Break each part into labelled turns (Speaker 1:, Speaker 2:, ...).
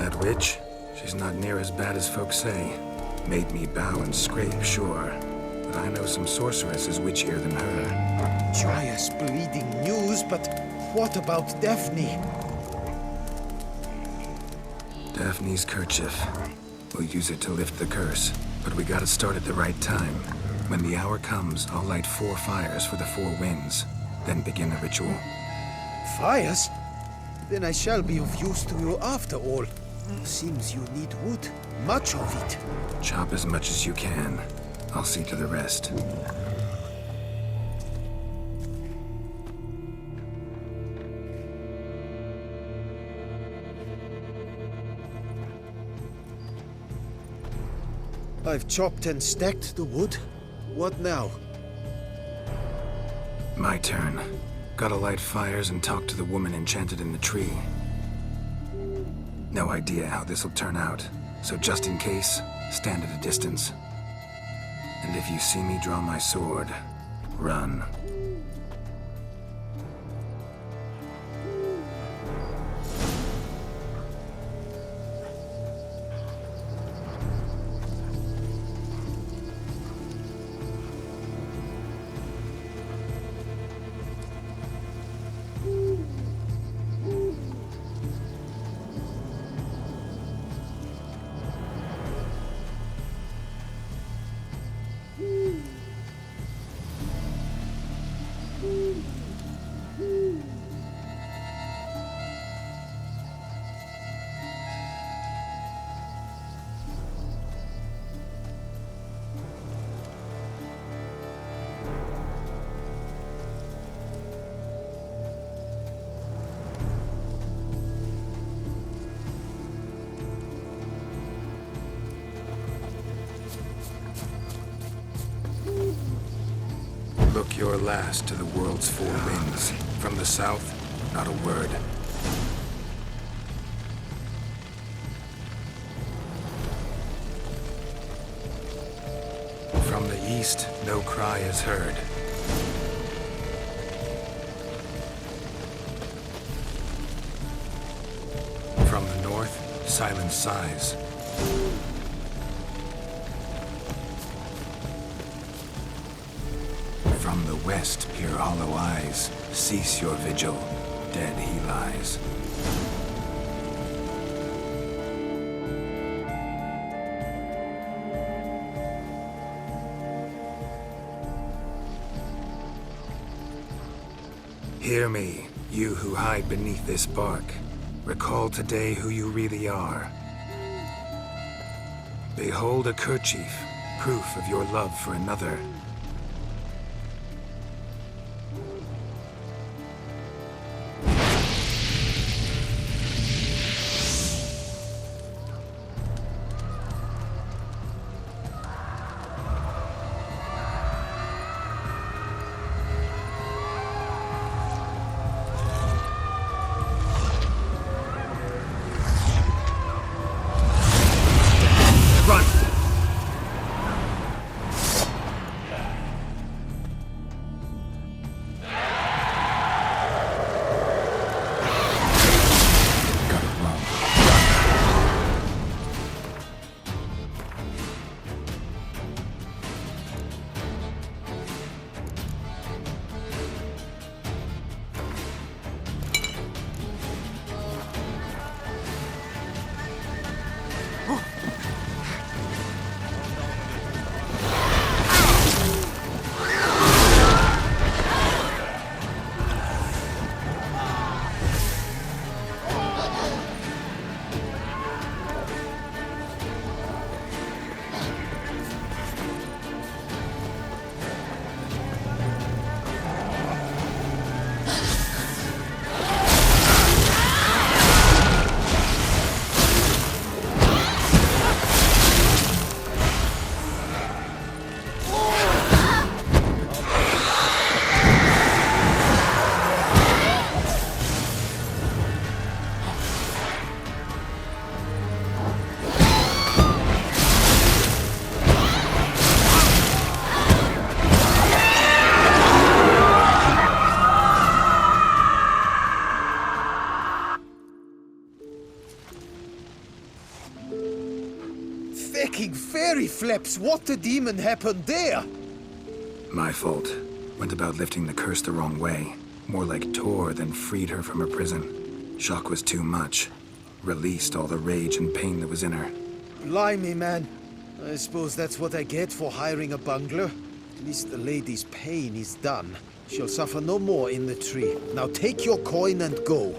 Speaker 1: That witch? She's not near as bad as folks say. Made me bow and scrape, sure. But I know some sorceresses witchier than her.
Speaker 2: Joyous bleeding news, but what about Daphne?
Speaker 1: Daphne's kerchief. We'll use it to lift the curse. But we gotta start at the right time. When the hour comes, I'll light 4 fires for the 4 winds. Then begin the ritual.
Speaker 2: Fires? Then I shall be of use to you after all. Seems you need wood. Much of it.
Speaker 1: Chop as much as you can. I'll see to the rest.
Speaker 2: I've chopped and stacked the wood. What now?
Speaker 1: My turn. Gotta light fires and talk to the woman enchanted in the tree. No idea how this'll turn out, so just in case, stand at a distance. And if you see me draw my sword, run. Look your last to the world's 4 winds. From the south, not a word. From the east, no cry is heard. From the north, silence sighs. From the west, peer hollow eyes. Cease your vigil. Dead he lies. Hear me, you who hide beneath this bark. Recall today who you really are. Behold a kerchief, proof of your love for another.
Speaker 2: fucking fairy flaps! What the demon happened there?
Speaker 1: My fault. Went about lifting the curse the wrong way. More like tore than freed her from her prison. Shock was too much. Released all the rage and pain that was in her.
Speaker 2: Blimey, man. I suppose that's what I get for hiring a bungler. At least the lady's pain is done. She'll suffer no more in the tree. Now take your coin and go.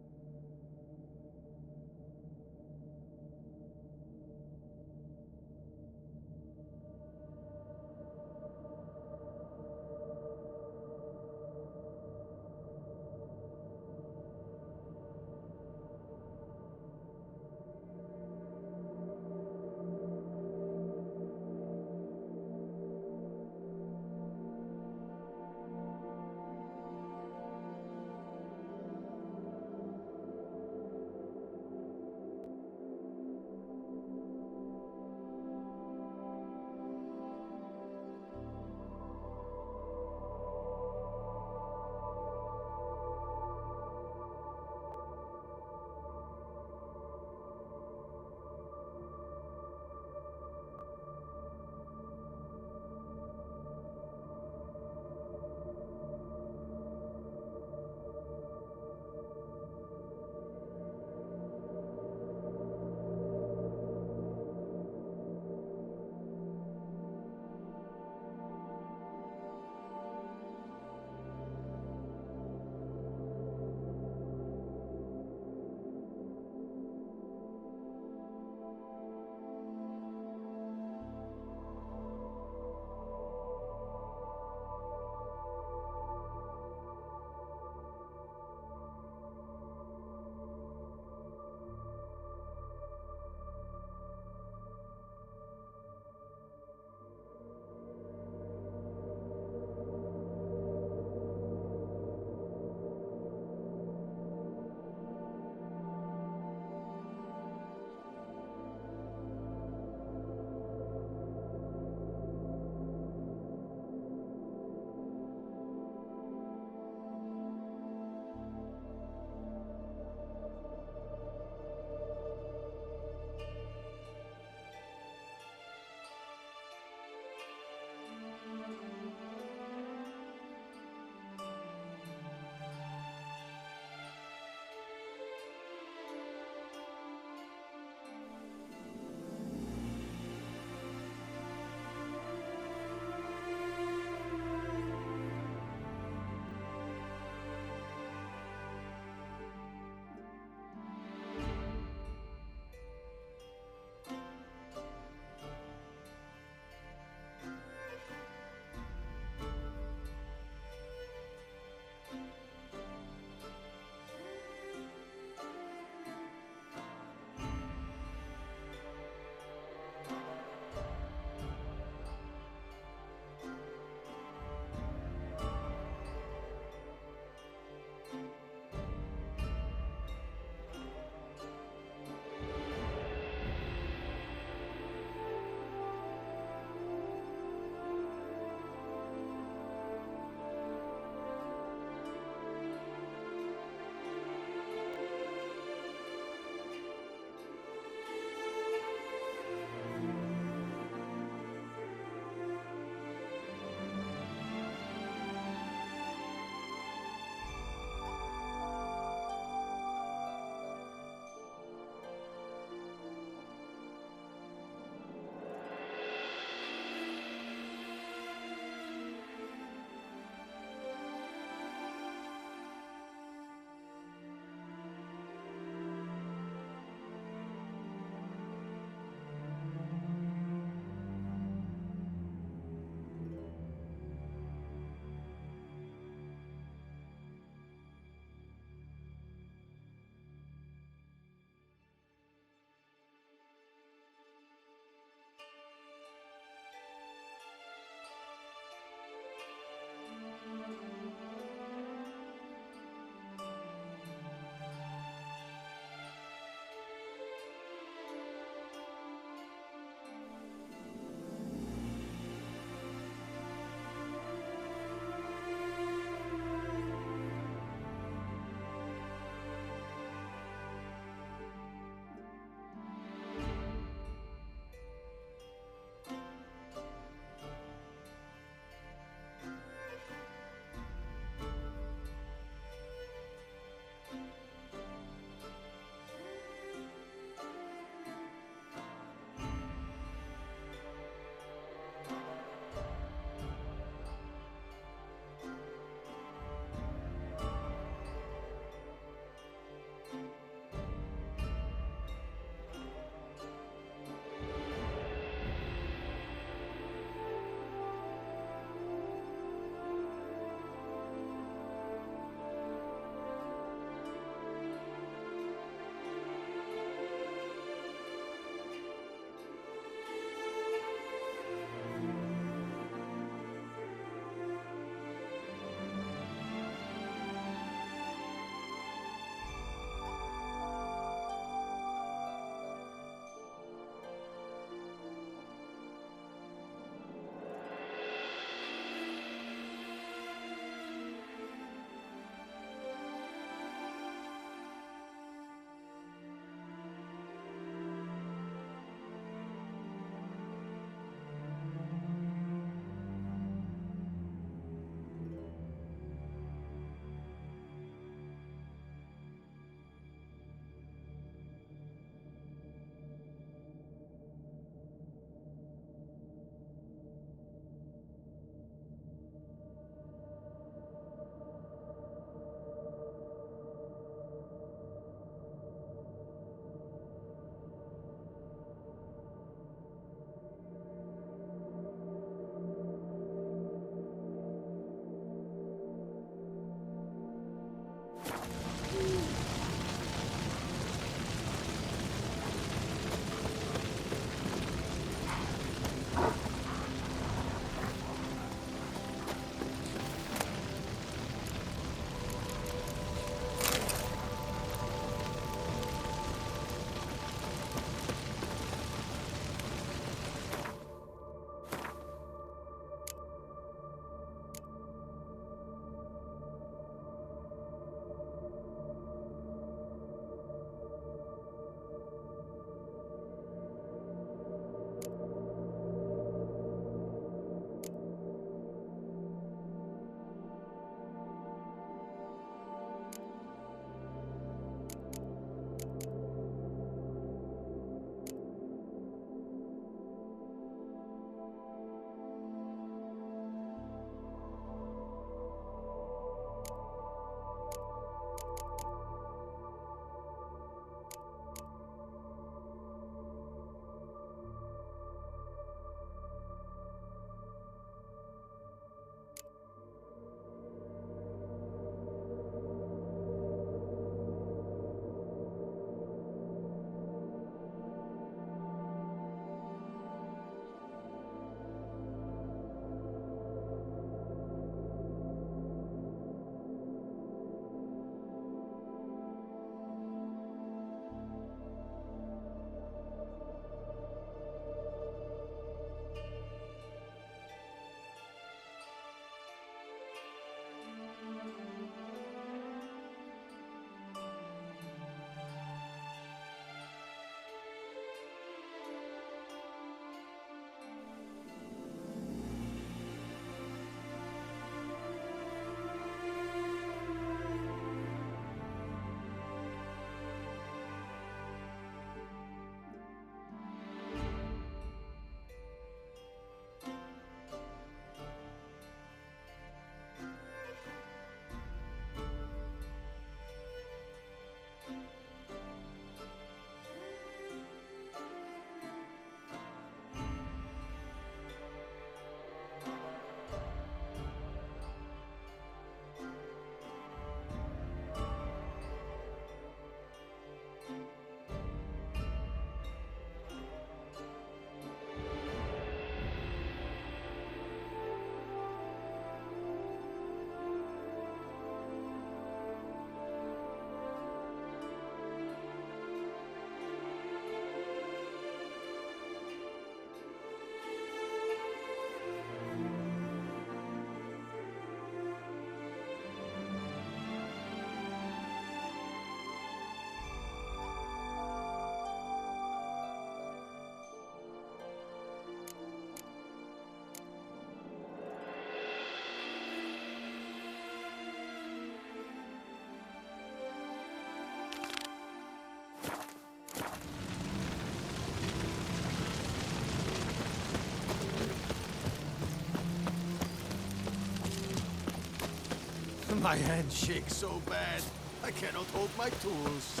Speaker 2: My hand shakes so bad, I cannot hold my tools.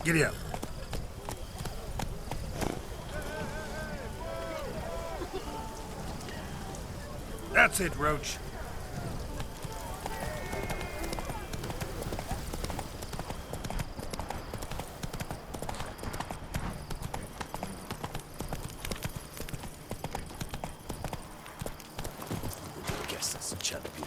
Speaker 1: Giddy up. That's it, Roach.
Speaker 2: Guess that's a champion.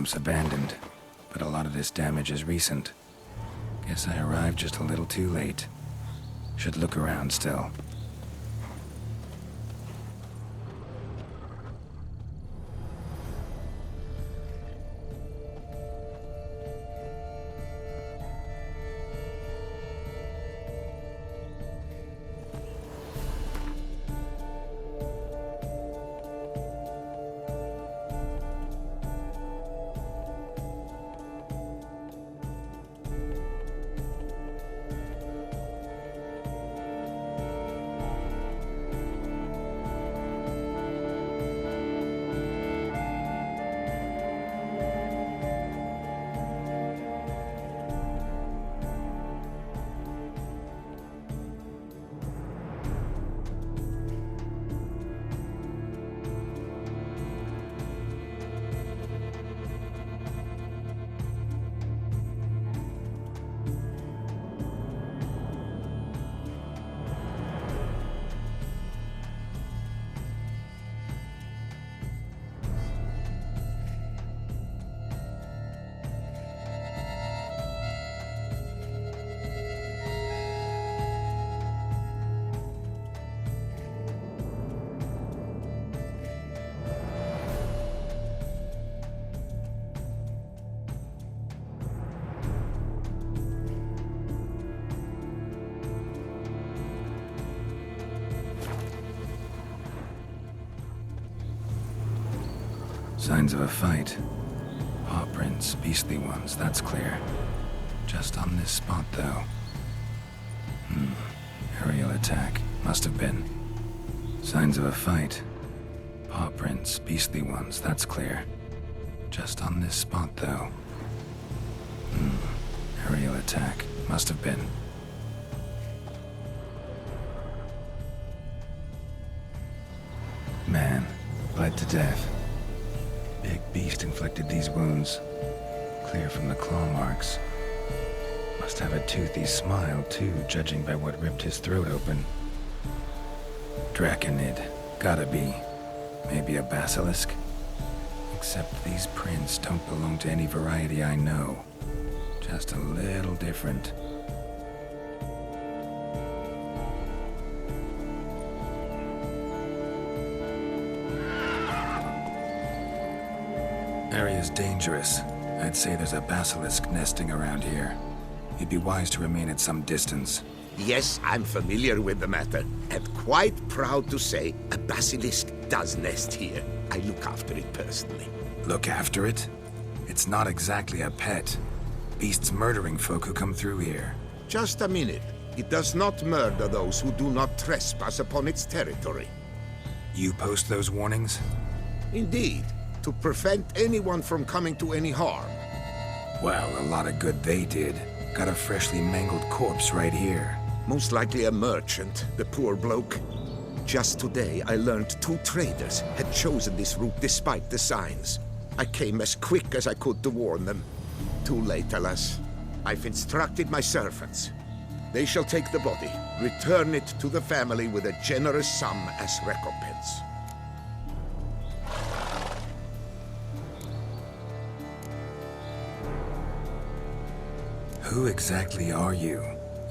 Speaker 1: camp's abandoned, but a lot of this damage is recent. Guess I arrived just a little too late. Should look around still. Signs of a fight. Paw prints, beastly ones, that's clear. Just on this spot, though. Aerial attack. Must have been. Signs of a fight. Paw prints, beastly ones, that's clear. Just on this spot, though. Aerial attack. Must have been. Man, bled to death. Big beast inflicted these wounds. Clear from the claw marks. Must have a toothy smile, too, judging by what ripped his throat open. Draconid. Gotta be. Maybe a basilisk? Except these prints don't belong to any variety I know. Just a little different. Area's dangerous. I'd say there's a basilisk nesting around here. You'd be wise to remain at some distance.
Speaker 3: Yes, I'm familiar with the matter, and quite proud to say a basilisk does nest here. I look after it personally.
Speaker 1: Look after it? It's not exactly a pet. Beasts murdering folk who come through here.
Speaker 3: Just a minute. It does not murder those who do not trespass upon its territory.
Speaker 1: You post those warnings?
Speaker 3: Indeed, to prevent anyone from coming to any harm.
Speaker 1: Well, a lot of good they did. Got a freshly mangled corpse right here.
Speaker 3: Most likely a merchant, the poor bloke. Just today, I learned 2 traders had chosen this route despite the signs. I came as quick as I could to warn them. Too late, alas. I've instructed my servants. They shall take the body, return it to the family with a generous sum as recompense.
Speaker 1: Who exactly are you?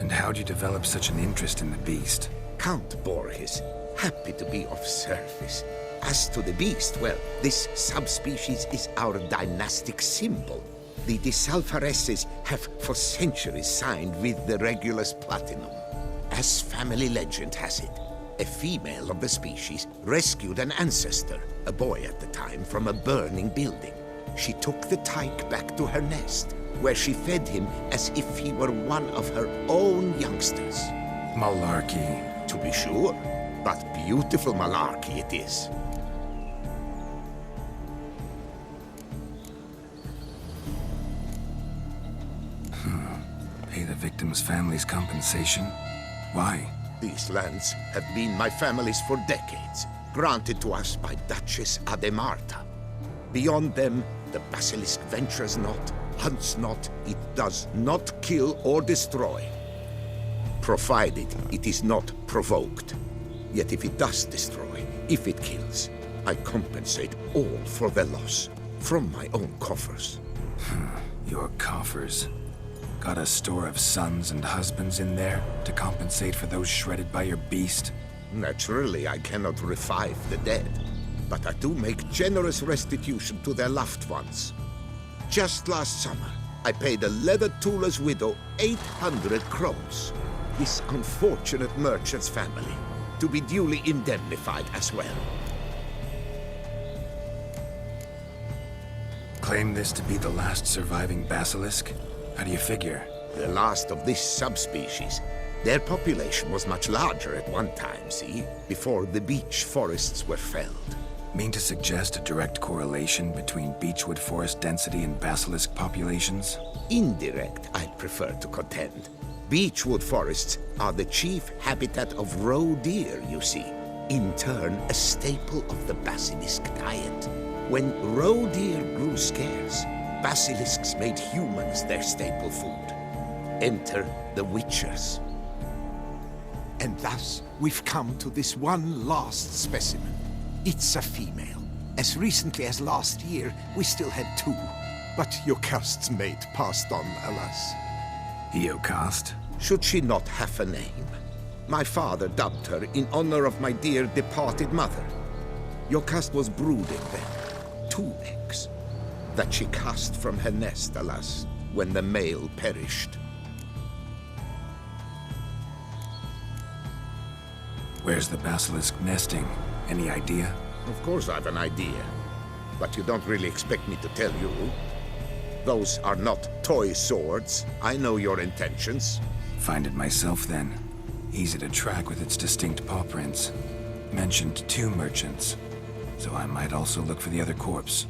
Speaker 1: And how'd you develop such an interest in the beast?
Speaker 3: Count Borges, happy to be of service. As to the beast, well, this subspecies is our dynastic symbol. The Disalfareses have for centuries signed with the Regulus Platinum. As family legend has it, a female of the species rescued an ancestor, a boy at the time, from a burning building. She took the tyke back to her nest, where she fed him as if he were one of her own youngsters.
Speaker 1: Malarkey.
Speaker 3: To be sure, but beautiful malarkey it is.
Speaker 1: Pay the victim's family's compensation? Why?
Speaker 3: These lands have been my family's for decades, granted to us by Duchess Ademarta. Beyond them, the basilisk ventures not, hunts not, it does not kill or destroy. Provided it is not provoked. Yet if it does destroy, if it kills, I compensate all for the loss. from my own coffers.
Speaker 1: Your coffers. Got a store of sons and husbands in there to compensate for those shredded by your beast?
Speaker 3: Naturally, I cannot revive the dead, but I do make generous restitution to their loved ones. Just last summer, I paid a leather tooler's widow 800 crowns. This unfortunate merchant's family, to be duly indemnified as well.
Speaker 1: Claim this to be the last surviving basilisk? How do you figure?
Speaker 3: The last of this subspecies. Their population was much larger at one time, see? Before the beech forests were felled.
Speaker 1: Mean to suggest a direct correlation between beechwood forest density and basilisk populations?
Speaker 3: Indirect, I'd prefer to contend. Beechwood forests are the chief habitat of roe deer, you see. In turn, a staple of the basilisk diet. When roe deer grew scarce, basilisks made humans their staple food. Enter the witchers. And thus, we've come to this one last specimen. It's a female. As recently as last year, we still had 2. But your cursed mate passed on, alas.
Speaker 1: Eocost?
Speaker 3: Should she not have a name? My father dubbed her in honor of my dear departed mother. Your cast was brooding then. 2 eggs. That she cast from her nest, alas, when the male perished.
Speaker 1: Where's the basilisk nesting? Any idea?
Speaker 3: Of course I've an idea. But you don't really expect me to tell you. Those are not toy swords. I know your intentions.
Speaker 1: Find it myself then. Easy to track with its distinct paw prints. Mentioned 2 merchants. So I might also look for the other corpse.